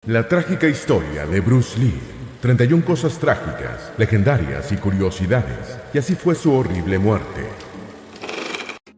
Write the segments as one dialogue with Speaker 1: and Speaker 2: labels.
Speaker 1: La trágica historia de Bruce Lee. 31 cosas trágicas, legendarias y curiosidades, y así fue su horrible muerte.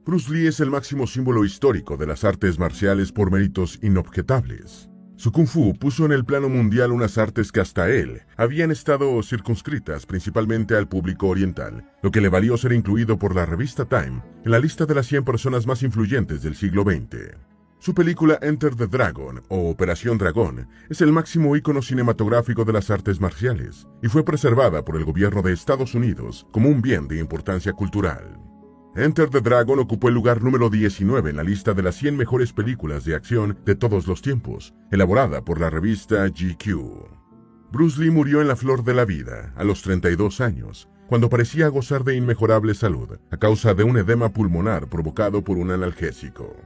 Speaker 1: Bruce Lee es el máximo símbolo histórico de las artes marciales por méritos inobjetables. Su Kung Fu puso en el plano mundial unas artes que hasta él habían estado circunscritas principalmente al público oriental, lo que le valió ser incluido por la revista Time en la lista de las 100 personas más influyentes del siglo XX. Su película Enter the Dragon, o Operación Dragón, es el máximo ícono cinematográfico de las artes marciales, y fue preservada por el gobierno de Estados Unidos como un bien de importancia cultural. Enter the Dragon ocupó el lugar número 19 en la lista de las 100 mejores películas de acción de todos los tiempos, elaborada por la revista GQ. Bruce Lee murió en la flor de la vida, a los 32 años, cuando parecía gozar de inmejorable salud, a causa de un edema pulmonar provocado por un analgésico.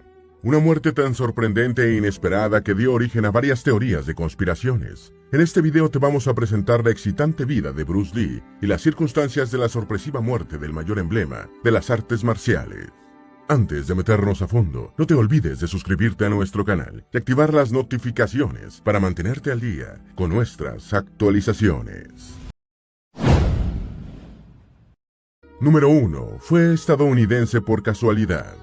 Speaker 1: Una muerte tan sorprendente e inesperada que dio origen a varias teorías de conspiraciones. En este video te vamos a presentar la excitante vida de Bruce Lee y las circunstancias de la sorpresiva muerte del mayor emblema de las artes marciales. Antes de meternos a fondo, no te olvides de suscribirte a nuestro canal y activar las notificaciones para mantenerte al día con nuestras actualizaciones. Número 1. Fue estadounidense por casualidad.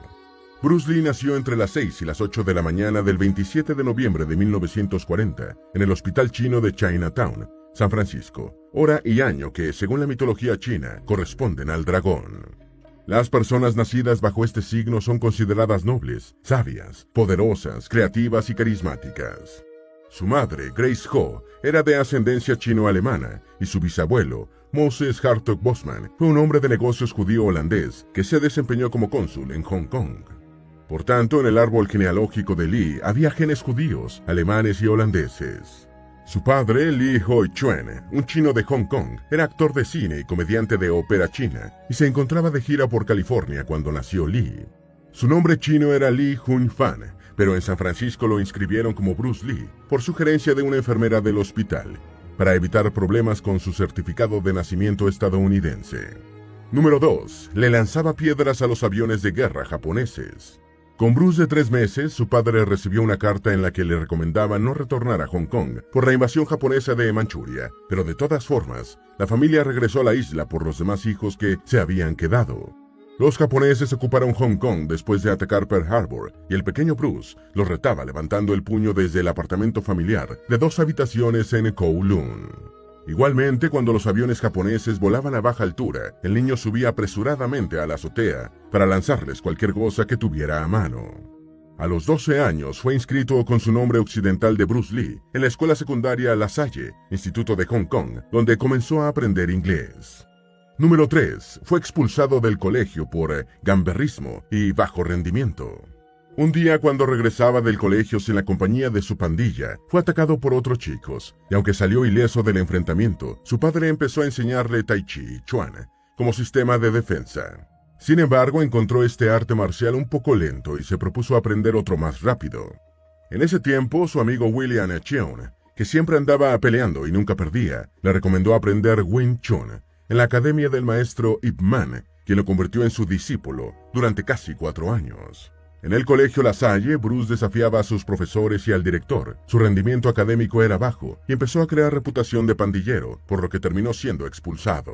Speaker 1: Bruce Lee nació entre las 6 y las 8 de la mañana del 27 de noviembre de 1940 en el Hospital Chino de Chinatown, San Francisco, hora y año que, según la mitología china, corresponden al dragón. Las personas nacidas bajo este signo son consideradas nobles, sabias, poderosas, creativas y carismáticas. Su madre, Grace Ho, era de ascendencia chino-alemana y su bisabuelo, Moses Hartog Bosman, fue un hombre de negocios judío-holandés que se desempeñó como cónsul en Hong Kong. Por tanto, en el árbol genealógico de Lee había genes judíos, alemanes y holandeses. Su padre, Lee Hoi Chuen, un chino de Hong Kong, era actor de cine y comediante de ópera china, y se encontraba de gira por California cuando nació Lee. Su nombre chino era Lee Hun Fan, pero en San Francisco lo inscribieron como Bruce Lee, por sugerencia de una enfermera del hospital, para evitar problemas con su certificado de nacimiento estadounidense. Número 2. Le lanzaba piedras a los aviones de guerra japoneses. Con Bruce de 3 meses, su padre recibió una carta en la que le recomendaba no retornar a Hong Kong por la invasión japonesa de Manchuria, pero de todas formas, la familia regresó a la isla por los demás hijos que se habían quedado. Los japoneses ocuparon Hong Kong después de atacar Pearl Harbor, y el pequeño Bruce los retaba levantando el puño desde el apartamento familiar de 2 habitaciones en Kowloon. Igualmente, cuando los aviones japoneses volaban a baja altura, el niño subía apresuradamente a la azotea para lanzarles cualquier cosa que tuviera a mano. A los 12 años fue inscrito con su nombre occidental de Bruce Lee en la escuela secundaria La Salle, Instituto de Hong Kong, donde comenzó a aprender inglés. Número 3. Fue expulsado del colegio por gamberrismo y bajo rendimiento. Un día, cuando regresaba del colegio sin la compañía de su pandilla, fue atacado por otros chicos, y aunque salió ileso del enfrentamiento, su padre empezó a enseñarle Tai Chi y Chuan como sistema de defensa. Sin embargo, encontró este arte marcial un poco lento y se propuso aprender otro más rápido. En ese tiempo, su amigo William Cheung, que siempre andaba peleando y nunca perdía, le recomendó aprender Wing Chun en la academia del maestro Ip Man, quien lo convirtió en su discípulo durante casi 4 años. En el colegio La Salle, Bruce desafiaba a sus profesores y al director. Su rendimiento académico era bajo y empezó a crear reputación de pandillero, por lo que terminó siendo expulsado.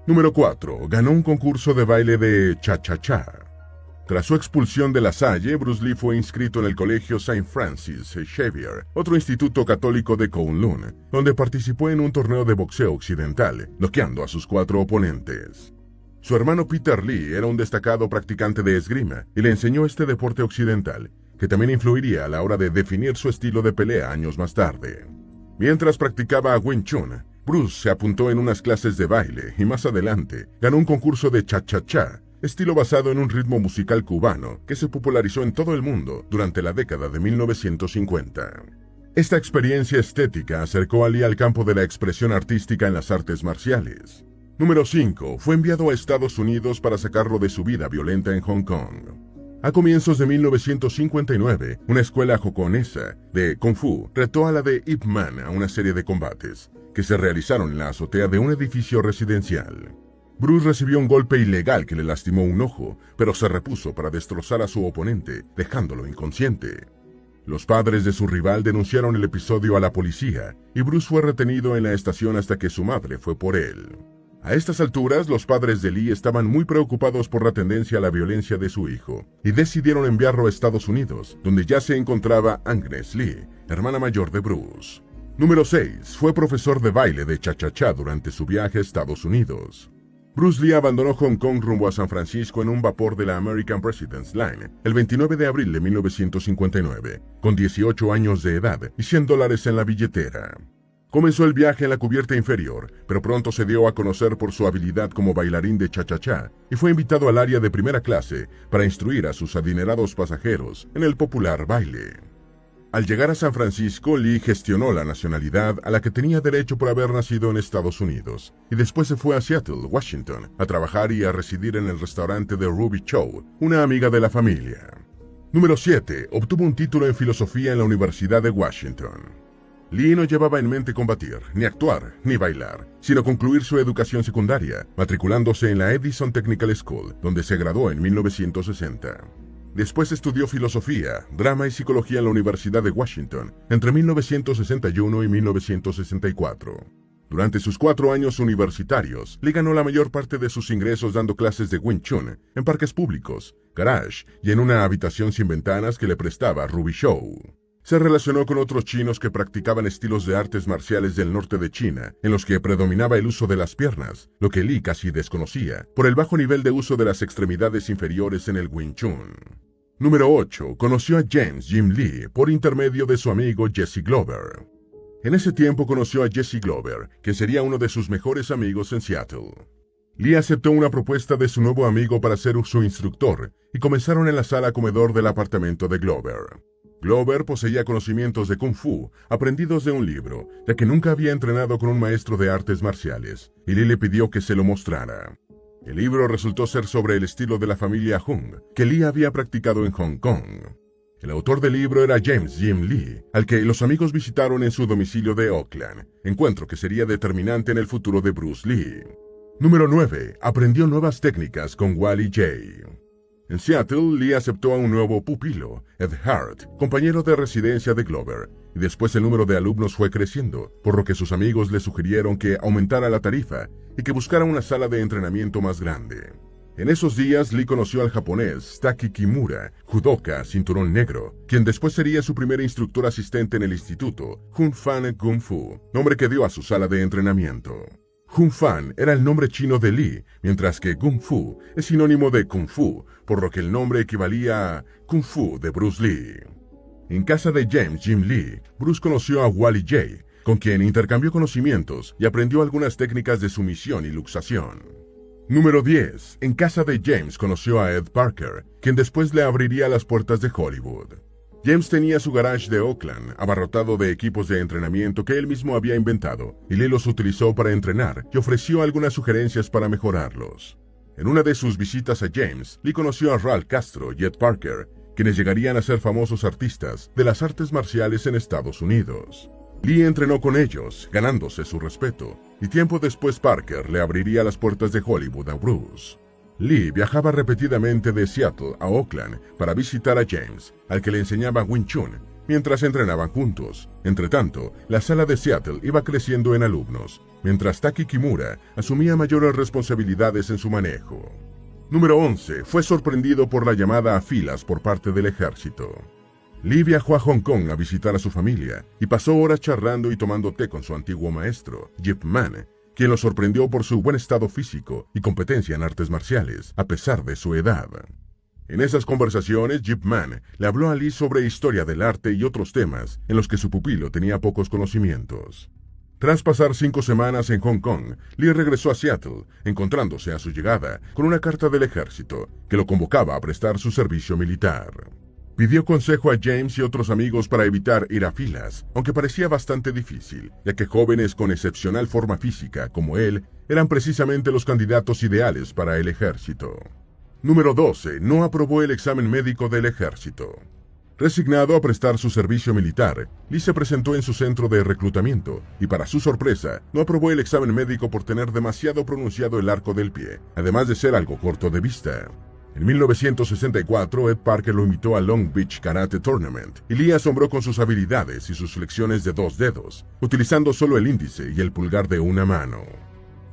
Speaker 1: Número 4. Ganó un concurso de baile de cha-cha-cha. Tras su expulsión de La Salle, Bruce Lee fue inscrito en el colegio St. Francis Xavier, otro instituto católico de Kowloon, donde participó en un torneo de boxeo occidental, noqueando a sus 4 oponentes. Su hermano Peter Lee era un destacado practicante de esgrima y le enseñó este deporte occidental, que también influiría a la hora de definir su estilo de pelea años más tarde. Mientras practicaba Wing Chun, Bruce se apuntó en unas clases de baile y más adelante ganó un concurso de cha-cha-cha, estilo basado en un ritmo musical cubano que se popularizó en todo el mundo durante la década de 1950. Esta experiencia estética acercó a Lee al campo de la expresión artística en las artes marciales. Número 5. Fue enviado a Estados Unidos para sacarlo de su vida violenta en Hong Kong. A comienzos de 1959, una escuela hongkonesa de Kung Fu retó a la de Ip Man a una serie de combates, que se realizaron en la azotea de un edificio residencial. Bruce recibió un golpe ilegal que le lastimó un ojo, pero se repuso para destrozar a su oponente, dejándolo inconsciente. Los padres de su rival denunciaron el episodio a la policía y Bruce fue retenido en la estación hasta que su madre fue por él. A estas alturas, los padres de Lee estaban muy preocupados por la tendencia a la violencia de su hijo y decidieron enviarlo a Estados Unidos, donde ya se encontraba Agnes Lee, hermana mayor de Bruce. Número 6. Fue profesor de baile de cha-cha-cha durante su viaje a Estados Unidos. Bruce Lee abandonó Hong Kong rumbo a San Francisco en un vapor de la American President's Line el 29 de abril de 1959, con 18 años de edad y $100 en la billetera. Comenzó el viaje en la cubierta inferior, pero pronto se dio a conocer por su habilidad como bailarín de cha-cha-cha y fue invitado al área de primera clase para instruir a sus adinerados pasajeros en el popular baile. Al llegar a San Francisco, Lee gestionó la nacionalidad a la que tenía derecho por haber nacido en Estados Unidos, y después se fue a Seattle, Washington, a trabajar y a residir en el restaurante de Ruby Chow, una amiga de la familia. Número 7. Obtuvo un título en filosofía en la Universidad de Washington. Lee no llevaba en mente combatir, ni actuar, ni bailar, sino concluir su educación secundaria, matriculándose en la Edison Technical School, donde se graduó en 1960. Después estudió filosofía, drama y psicología en la Universidad de Washington entre 1961 y 1964. Durante sus 4 años universitarios, Lee ganó la mayor parte de sus ingresos dando clases de Wing Chun en parques públicos, garage y en una habitación sin ventanas que le prestaba Ruby Chow. Se relacionó con otros chinos que practicaban estilos de artes marciales del norte de China, en los que predominaba el uso de las piernas, lo que Lee casi desconocía, por el bajo nivel de uso de las extremidades inferiores en el Wing Chun. Número 8. Conoció a James Jim Lee por intermedio de su amigo Jesse Glover. En ese tiempo conoció a Jesse Glover, que sería uno de sus mejores amigos en Seattle. Lee aceptó una propuesta de su nuevo amigo para ser su instructor y comenzaron en la sala comedor del apartamento de Glover. Glover poseía conocimientos de Kung Fu, aprendidos de un libro, ya que nunca había entrenado con un maestro de artes marciales, y Lee le pidió que se lo mostrara. El libro resultó ser sobre el estilo de la familia Hung, que Lee había practicado en Hong Kong. El autor del libro era James Jim Lee, al que los amigos visitaron en su domicilio de Oakland, encuentro que sería determinante en el futuro de Bruce Lee. Número 9. Aprendió nuevas técnicas con Wally Jay. En Seattle, Lee aceptó a un nuevo pupilo, Ed Hart, compañero de residencia de Glover, y después el número de alumnos fue creciendo, por lo que sus amigos le sugirieron que aumentara la tarifa y que buscara una sala de entrenamiento más grande. En esos días, Lee conoció al japonés Taki Kimura, judoka, cinturón negro, quien después sería su primer instructor asistente en el instituto, Hun Fan Kung Fu, nombre que dio a su sala de entrenamiento. Hun Fan era el nombre chino de Lee, mientras que Kung Fu es sinónimo de Kung Fu, por lo que el nombre equivalía a Kung Fu de Bruce Lee. En casa de James Jim Lee, Bruce conoció a Wally Jay, con quien intercambió conocimientos y aprendió algunas técnicas de sumisión y luxación. Número 10. En casa de James conoció a Ed Parker, quien después le abriría las puertas de Hollywood. James tenía su garage de Oakland abarrotado de equipos de entrenamiento que él mismo había inventado, y Lee los utilizó para entrenar y ofreció algunas sugerencias para mejorarlos. En una de sus visitas a James, Lee conoció a Ralph Castro y Ed Parker, quienes llegarían a ser famosos artistas de las artes marciales en Estados Unidos. Lee entrenó con ellos, ganándose su respeto, y tiempo después Parker le abriría las puertas de Hollywood a Bruce. Lee viajaba repetidamente de Seattle a Oakland para visitar a James, al que le enseñaba Wing Chun, mientras entrenaban juntos. Entretanto, la sala de Seattle iba creciendo en alumnos, mientras Taki Kimura asumía mayores responsabilidades en su manejo. Número 11. Fue sorprendido por la llamada a filas por parte del ejército. Lee viajó a Hong Kong a visitar a su familia y pasó horas charlando y tomando té con su antiguo maestro, Yip Man, quien lo sorprendió por su buen estado físico y competencia en artes marciales, a pesar de su edad. En esas conversaciones, Yip Man le habló a Lee sobre historia del arte y otros temas en los que su pupilo tenía pocos conocimientos. Tras pasar 5 semanas en Hong Kong, Lee regresó a Seattle, encontrándose a su llegada con una carta del ejército que lo convocaba a prestar su servicio militar. Pidió consejo a James y otros amigos para evitar ir a filas, aunque parecía bastante difícil, ya que jóvenes con excepcional forma física como él eran precisamente los candidatos ideales para el ejército. Número 12. No aprobó el examen médico del ejército. Resignado a prestar su servicio militar, Lee se presentó en su centro de reclutamiento y, para su sorpresa, no aprobó el examen médico por tener demasiado pronunciado el arco del pie, además de ser algo corto de vista. En 1964, Ed Parker lo invitó al Long Beach Karate Tournament y Lee asombró con sus habilidades y sus flexiones de 2 dedos, utilizando solo el índice y el pulgar de una mano.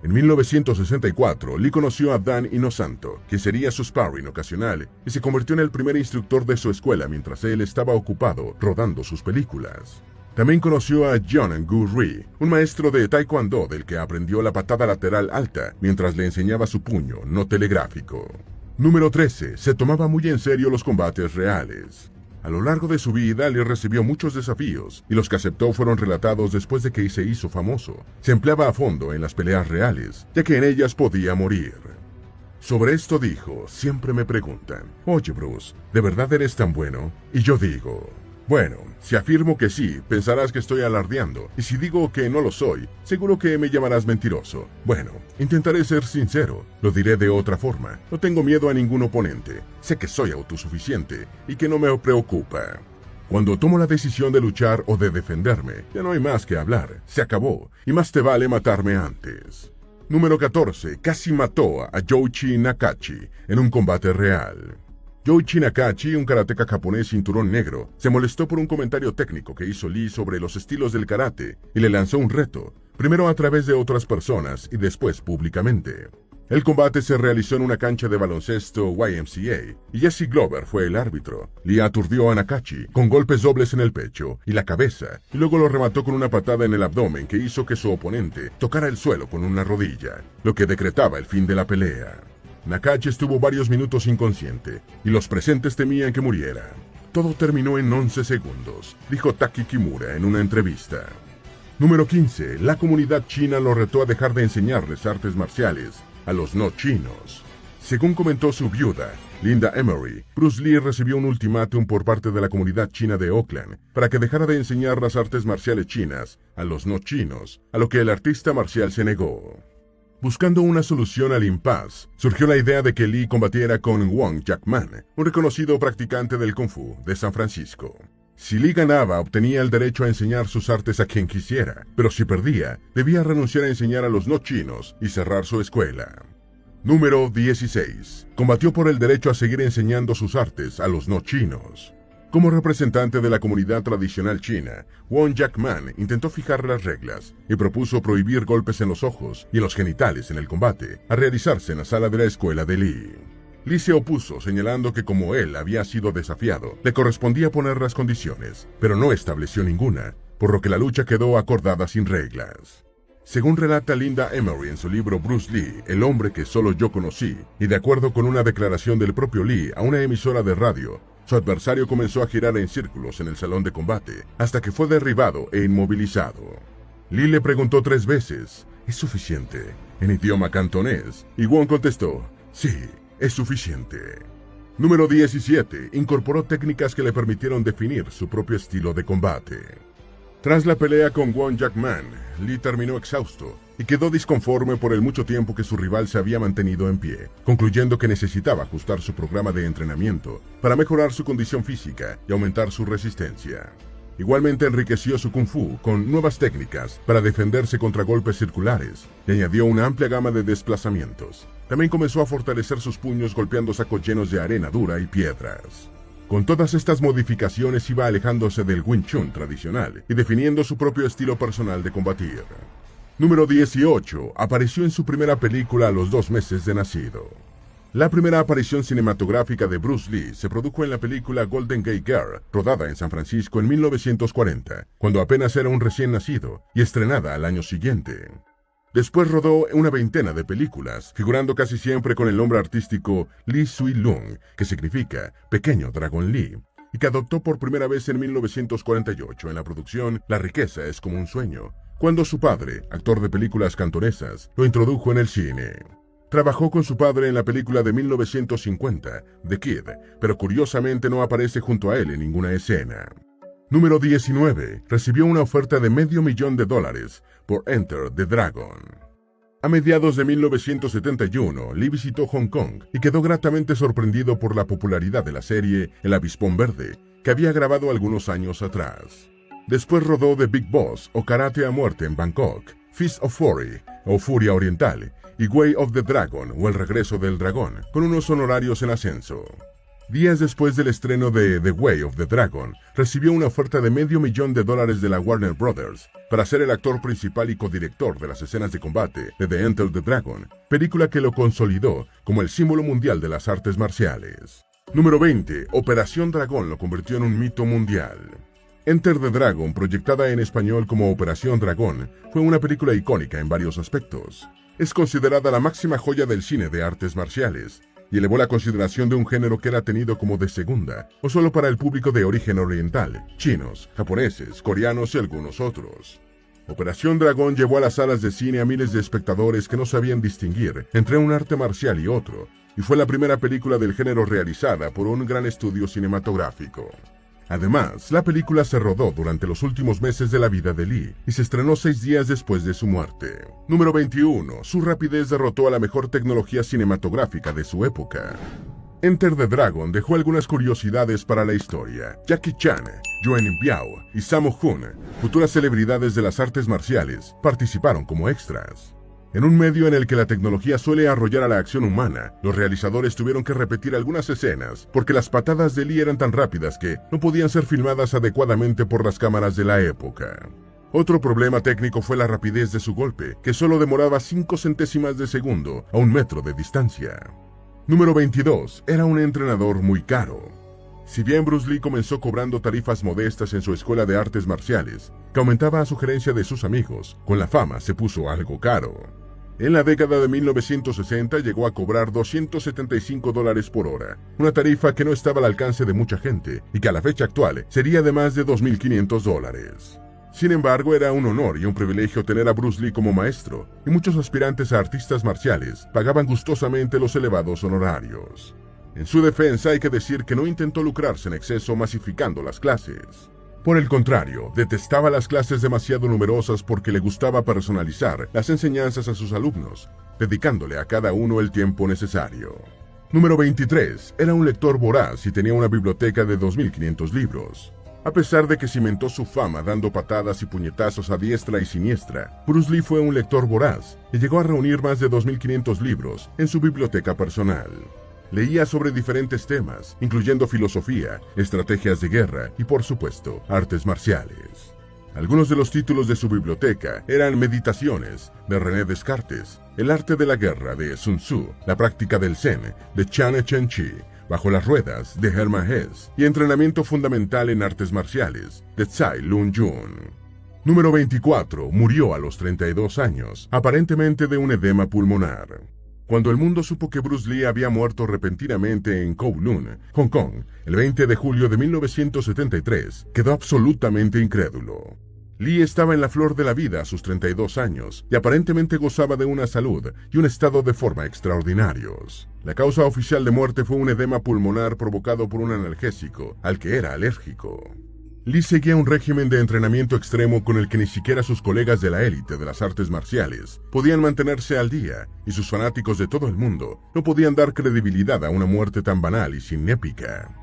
Speaker 1: En 1964, Lee conoció a Dan Inosanto, quien sería su sparring ocasional, y se convirtió en el primer instructor de su escuela mientras él estaba ocupado rodando sus películas. También conoció a John Gu Ri, un maestro de taekwondo del que aprendió la patada lateral alta mientras le enseñaba su puño no telegráfico. Número 13. Se tomaba muy en serio los combates reales. A lo largo de su vida, Lee recibió muchos desafíos, y los que aceptó fueron relatados después de que se hizo famoso. Se empleaba a fondo en las peleas reales, ya que en ellas podía morir. Sobre esto dijo: siempre me preguntan, oye Bruce, ¿de verdad eres tan bueno? Y yo digo, bueno, si afirmo que sí, pensarás que estoy alardeando, y si digo que no lo soy, seguro que me llamarás mentiroso. Bueno, intentaré ser sincero, lo diré de otra forma. No tengo miedo a ningún oponente, sé que soy autosuficiente y que no me preocupa. Cuando tomo la decisión de luchar o de defenderme, ya no hay más que hablar, se acabó, y más te vale matarme antes. Número 14. Casi mató a Youichi Nakachi en un combate real. Youichi Nakachi, un karateca japonés cinturón negro, se molestó por un comentario técnico que hizo Lee sobre los estilos del karate y le lanzó un reto, primero a través de otras personas y después públicamente. El combate se realizó en una cancha de baloncesto YMCA y Jesse Glover fue el árbitro. Lee aturdió a Nakachi con golpes dobles en el pecho y la cabeza y luego lo remató con una patada en el abdomen que hizo que su oponente tocara el suelo con una rodilla, lo que decretaba el fin de la pelea. Nakachi estuvo varios minutos inconsciente, y los presentes temían que muriera. Todo terminó en 11 segundos, dijo Taki Kimura en una entrevista. Número 15. La comunidad china lo retó a dejar de enseñarles artes marciales a los no chinos. Según comentó su viuda, Linda Emery, Bruce Lee recibió un ultimátum por parte de la comunidad china de Oakland para que dejara de enseñar las artes marciales chinas a los no chinos, a lo que el artista marcial se negó. Buscando una solución al impasse, surgió la idea de que Lee combatiera con Wong Jackman, un reconocido practicante del Kung Fu de San Francisco. Si Lee ganaba, obtenía el derecho a enseñar sus artes a quien quisiera, pero si perdía, debía renunciar a enseñar a los no chinos y cerrar su escuela. Número 16. Combatió por el derecho a seguir enseñando sus artes a los no chinos. Como representante de la comunidad tradicional china, Wong Jackman intentó fijar las reglas y propuso prohibir golpes en los ojos y en los genitales en el combate, a realizarse en la sala de la escuela de Lee. Lee se opuso, señalando que como él había sido desafiado, le correspondía poner las condiciones, pero no estableció ninguna, por lo que la lucha quedó acordada sin reglas. Según relata Linda Emery en su libro Bruce Lee, el hombre que solo yo conocí, y de acuerdo con una declaración del propio Lee a una emisora de radio, su adversario comenzó a girar en círculos en el salón de combate, hasta que fue derribado e inmovilizado. Lee le preguntó 3 veces, ¿es suficiente?, en idioma cantonés, y Wong contestó, sí, es suficiente. Número 17. Incorporó técnicas que le permitieron definir su propio estilo de combate. Tras la pelea con Wong Jackman, Lee terminó exhausto y quedó disconforme por el mucho tiempo que su rival se había mantenido en pie, concluyendo que necesitaba ajustar su programa de entrenamiento para mejorar su condición física y aumentar su resistencia. Igualmente enriqueció su Kung Fu con nuevas técnicas para defenderse contra golpes circulares y añadió una amplia gama de desplazamientos. También comenzó a fortalecer sus puños golpeando sacos llenos de arena dura y piedras. Con todas estas modificaciones iba alejándose del Wing Chun tradicional y definiendo su propio estilo personal de combatir. Número 18. Apareció en su primera película a los 2 meses de nacido. La primera aparición cinematográfica de Bruce Lee se produjo en la película Golden Gate Girl, rodada en San Francisco en 1940, cuando apenas era un recién nacido, y estrenada al año siguiente. Después rodó una veintena de películas, figurando casi siempre con el nombre artístico Lee Sui Lung, que significa Pequeño Dragón Lee, y que adoptó por primera vez en 1948 en la producción La riqueza es como un sueño, cuando su padre, actor de películas cantonesas, lo introdujo en el cine. Trabajó con su padre en la película de 1950, The Kid, pero curiosamente no aparece junto a él en ninguna escena. Número 19. Recibió una oferta de $500,000 por Enter the Dragon. A mediados de 1971, Lee visitó Hong Kong y quedó gratamente sorprendido por la popularidad de la serie El Avispón Verde, que había grabado algunos años atrás. Después rodó The Big Boss o Karate a Muerte en Bangkok, Fist of Fury o Furia Oriental, y Way of the Dragon o El Regreso del Dragón, con unos honorarios en ascenso. Días después del estreno de The Way of the Dragon, recibió una oferta de $500,000 de la Warner Brothers para ser el actor principal y codirector de las escenas de combate de The Enter the Dragon, película que lo consolidó como el símbolo mundial de las artes marciales. Número 20. Operación Dragón lo convirtió en un mito mundial. Enter the Dragon, proyectada en español como Operación Dragón, fue una película icónica en varios aspectos. Es considerada la máxima joya del cine de artes marciales, y elevó la consideración de un género que era tenido como de segunda, o solo para el público de origen oriental, chinos, japoneses, coreanos y algunos otros. Operación Dragón llevó a las salas de cine a miles de espectadores que no sabían distinguir entre un arte marcial y otro, y fue la primera película del género realizada por un gran estudio cinematográfico. Además, la película se rodó durante los últimos meses de la vida de Lee y se estrenó 6 días después de su muerte. Número 21. Su rapidez derrotó a la mejor tecnología cinematográfica de su época. Enter the Dragon dejó algunas curiosidades para la historia. Jackie Chan, Yuen Biao y Sammo Hung, futuras celebridades de las artes marciales, participaron como extras. En un medio en el que la tecnología suele arrollar a la acción humana, los realizadores tuvieron que repetir algunas escenas porque las patadas de Lee eran tan rápidas que no podían ser filmadas adecuadamente por las cámaras de la época. Otro problema técnico fue la rapidez de su golpe, que solo demoraba 5 centésimas de segundo a 1 metro de distancia. Número 22. Era un entrenador muy caro. Si bien Bruce Lee comenzó cobrando tarifas modestas en su escuela de artes marciales, que aumentaba a sugerencia de sus amigos, con la fama se puso algo caro. En la década de 1960 llegó a cobrar $275 por hora, una tarifa que no estaba al alcance de mucha gente y que a la fecha actual sería de más de $2.500. Sin embargo, era un honor y un privilegio tener a Bruce Lee como maestro, y muchos aspirantes a artistas marciales pagaban gustosamente los elevados honorarios. En su defensa hay que decir que no intentó lucrarse en exceso masificando las clases. Por el contrario, detestaba las clases demasiado numerosas porque le gustaba personalizar las enseñanzas a sus alumnos, dedicándole a cada uno el tiempo necesario. Número 23. Era un lector voraz y tenía una biblioteca de 2.500 libros. A pesar de que cimentó su fama dando patadas y puñetazos a diestra y siniestra, Bruce Lee fue un lector voraz y llegó a reunir más de 2.500 libros en su biblioteca personal. Leía sobre diferentes temas, incluyendo filosofía, estrategias de guerra y, por supuesto, artes marciales. Algunos de los títulos de su biblioteca eran Meditaciones, de René Descartes, El arte de la guerra, de Sun Tzu, La práctica del Zen, de Chan Chen-chi, Bajo las ruedas, de Hermann Hesse, y Entrenamiento fundamental en artes marciales, de Tsai Lung-jun. Número 24. Murió a los 32 años, aparentemente de un edema pulmonar. Cuando el mundo supo que Bruce Lee había muerto repentinamente en Kowloon, Hong Kong, el 20 de julio de 1973, quedó absolutamente incrédulo. Lee estaba en la flor de la vida a sus 32 años y aparentemente gozaba de una salud y un estado de forma extraordinarios. La causa oficial de muerte fue un edema pulmonar provocado por un analgésico al que era alérgico. Lee seguía un régimen de entrenamiento extremo con el que ni siquiera sus colegas de la élite de las artes marciales podían mantenerse al día, y sus fanáticos de todo el mundo no podían dar credibilidad a una muerte tan banal y sin épica.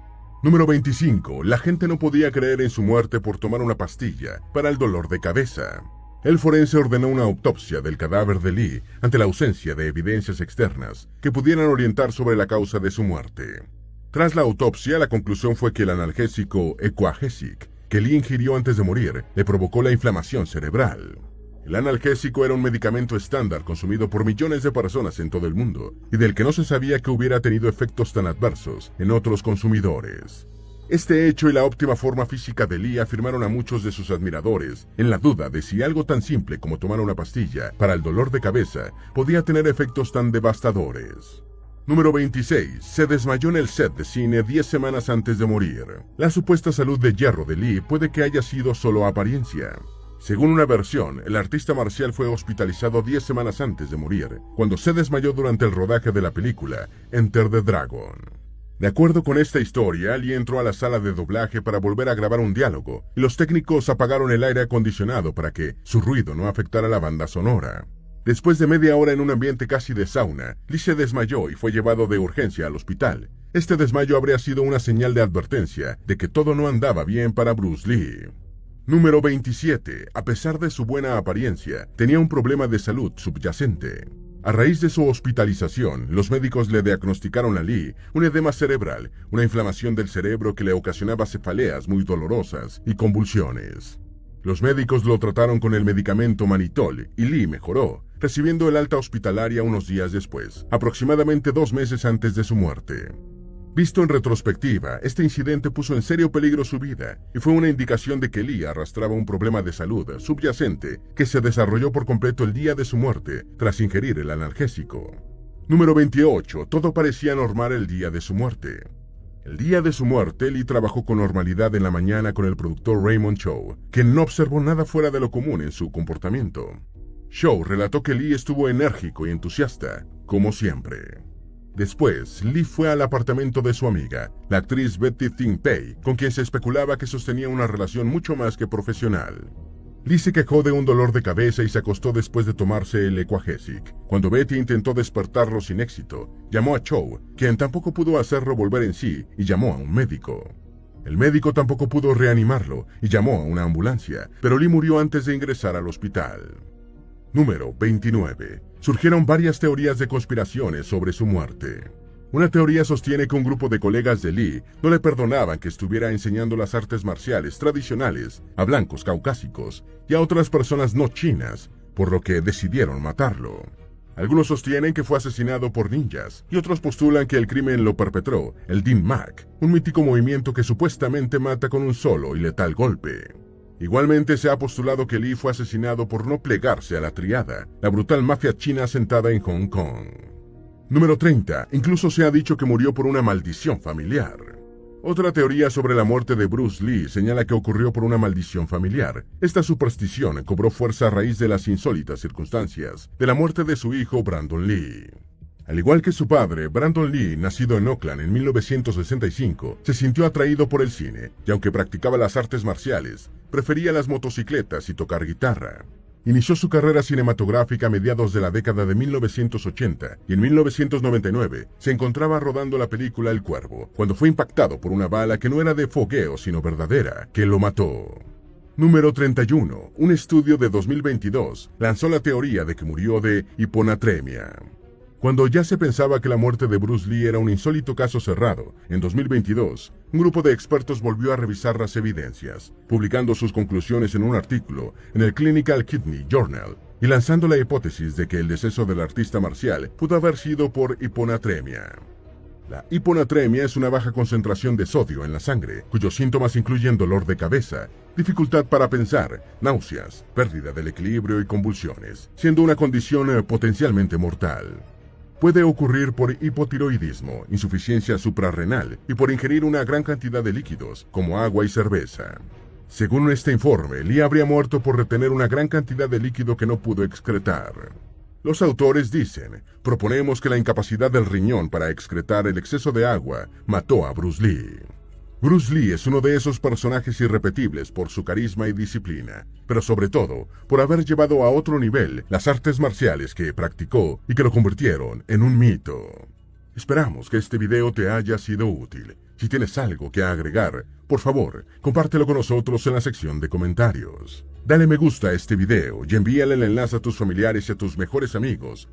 Speaker 1: Número 25. La gente no podía creer en su muerte por tomar una pastilla para el dolor de cabeza. El forense ordenó una autopsia del cadáver de Lee ante la ausencia de evidencias externas que pudieran orientar sobre la causa de su muerte. Tras la autopsia, la conclusión fue que el analgésico Equagesic que Lee ingirió antes de morir le provocó la inflamación cerebral. El analgésico era un medicamento estándar consumido por millones de personas en todo el mundo y del que no se sabía que hubiera tenido efectos tan adversos en otros consumidores. Este hecho y la óptima forma física de Lee afirmaron a muchos de sus admiradores en la duda de si algo tan simple como tomar una pastilla para el dolor de cabeza podía tener efectos tan devastadores. Número 26. Se desmayó en el set de cine 10 semanas antes de morir. La supuesta salud de hierro de Lee puede que haya sido solo apariencia. Según una versión, el artista marcial fue hospitalizado 10 semanas antes de morir, cuando se desmayó durante el rodaje de la película Enter the Dragon. De acuerdo con esta historia, Lee entró a la sala de doblaje para volver a grabar un diálogo, y los técnicos apagaron el aire acondicionado para que su ruido no afectara la banda sonora. Después de media hora en un ambiente casi de sauna, Lee se desmayó y fue llevado de urgencia al hospital. Este desmayo habría sido una señal de advertencia de que todo no andaba bien para Bruce Lee. Número 27. A pesar de su buena apariencia, tenía un problema de salud subyacente. A raíz de su hospitalización, los médicos le diagnosticaron a Lee un edema cerebral, una inflamación del cerebro que le ocasionaba cefaleas muy dolorosas y convulsiones. Los médicos lo trataron con el medicamento manitol y Lee mejoró, recibiendo el alta hospitalaria unos días después, aproximadamente 2 meses antes de su muerte. Visto en retrospectiva, este incidente puso en serio peligro su vida y fue una indicación de que Lee arrastraba un problema de salud subyacente que se desarrolló por completo el día de su muerte tras ingerir el analgésico. Número 28. Todo parecía normal el día de su muerte. El día de su muerte, Lee trabajó con normalidad en la mañana con el productor Raymond Chow, quien no observó nada fuera de lo común en su comportamiento. Chow relató que Lee estuvo enérgico y entusiasta, como siempre. Después, Lee fue al apartamento de su amiga, la actriz Betty Ting Pei, con quien se especulaba que sostenía una relación mucho más que profesional. Lee se quejó de un dolor de cabeza y se acostó después de tomarse el Equagesic. Cuando Betty intentó despertarlo sin éxito, llamó a Chow, quien tampoco pudo hacerlo volver en sí, y llamó a un médico. El médico tampoco pudo reanimarlo y llamó a una ambulancia, pero Lee murió antes de ingresar al hospital. Número 29. Surgieron varias teorías de conspiraciones sobre su muerte. Una teoría sostiene que un grupo de colegas de Lee no le perdonaban que estuviera enseñando las artes marciales tradicionales a blancos caucásicos y a otras personas no chinas, por lo que decidieron matarlo. Algunos sostienen que fue asesinado por ninjas y otros postulan que el crimen lo perpetró el Din Mak, un mítico movimiento que supuestamente mata con un solo y letal golpe. Igualmente se ha postulado que Lee fue asesinado por no plegarse a la triada, la brutal mafia china asentada en Hong Kong. Número 30. Incluso se ha dicho que murió por una maldición familiar. Otra teoría sobre la muerte de Bruce Lee señala que ocurrió por una maldición familiar. Esta superstición cobró fuerza a raíz de las insólitas circunstancias de la muerte de su hijo Brandon Lee. Al igual que su padre, Brandon Lee, nacido en Oakland en 1965, se sintió atraído por el cine y aunque practicaba las artes marciales, prefería las motocicletas y tocar guitarra. Inició su carrera cinematográfica a mediados de la década de 1980 y en 1999 se encontraba rodando la película El Cuervo, cuando fue impactado por una bala que no era de fogueo sino verdadera, que lo mató. Número 31. Un estudio de 2022 lanzó la teoría de que murió de hiponatremia. Cuando ya se pensaba que la muerte de Bruce Lee era un insólito caso cerrado, en 2022, un grupo de expertos volvió a revisar las evidencias, publicando sus conclusiones en un artículo en el Clinical Kidney Journal y lanzando la hipótesis de que el deceso del artista marcial pudo haber sido por hiponatremia. La hiponatremia es una baja concentración de sodio en la sangre, cuyos síntomas incluyen dolor de cabeza, dificultad para pensar, náuseas, pérdida del equilibrio y convulsiones, siendo una condición potencialmente mortal. Puede ocurrir por hipotiroidismo, insuficiencia suprarrenal y por ingerir una gran cantidad de líquidos, como agua y cerveza. Según este informe, Lee habría muerto por retener una gran cantidad de líquido que no pudo excretar. Los autores dicen, proponemos que la incapacidad del riñón para excretar el exceso de agua mató a Bruce Lee. Bruce Lee es uno de esos personajes irrepetibles por su carisma y disciplina, pero sobre todo por haber llevado a otro nivel las artes marciales que practicó y que lo convirtieron en un mito. Esperamos que este video te haya sido útil. Si tienes algo que agregar, por favor, compártelo con nosotros en la sección de comentarios. Dale me gusta a este video y envíale el enlace a tus familiares y a tus mejores amigos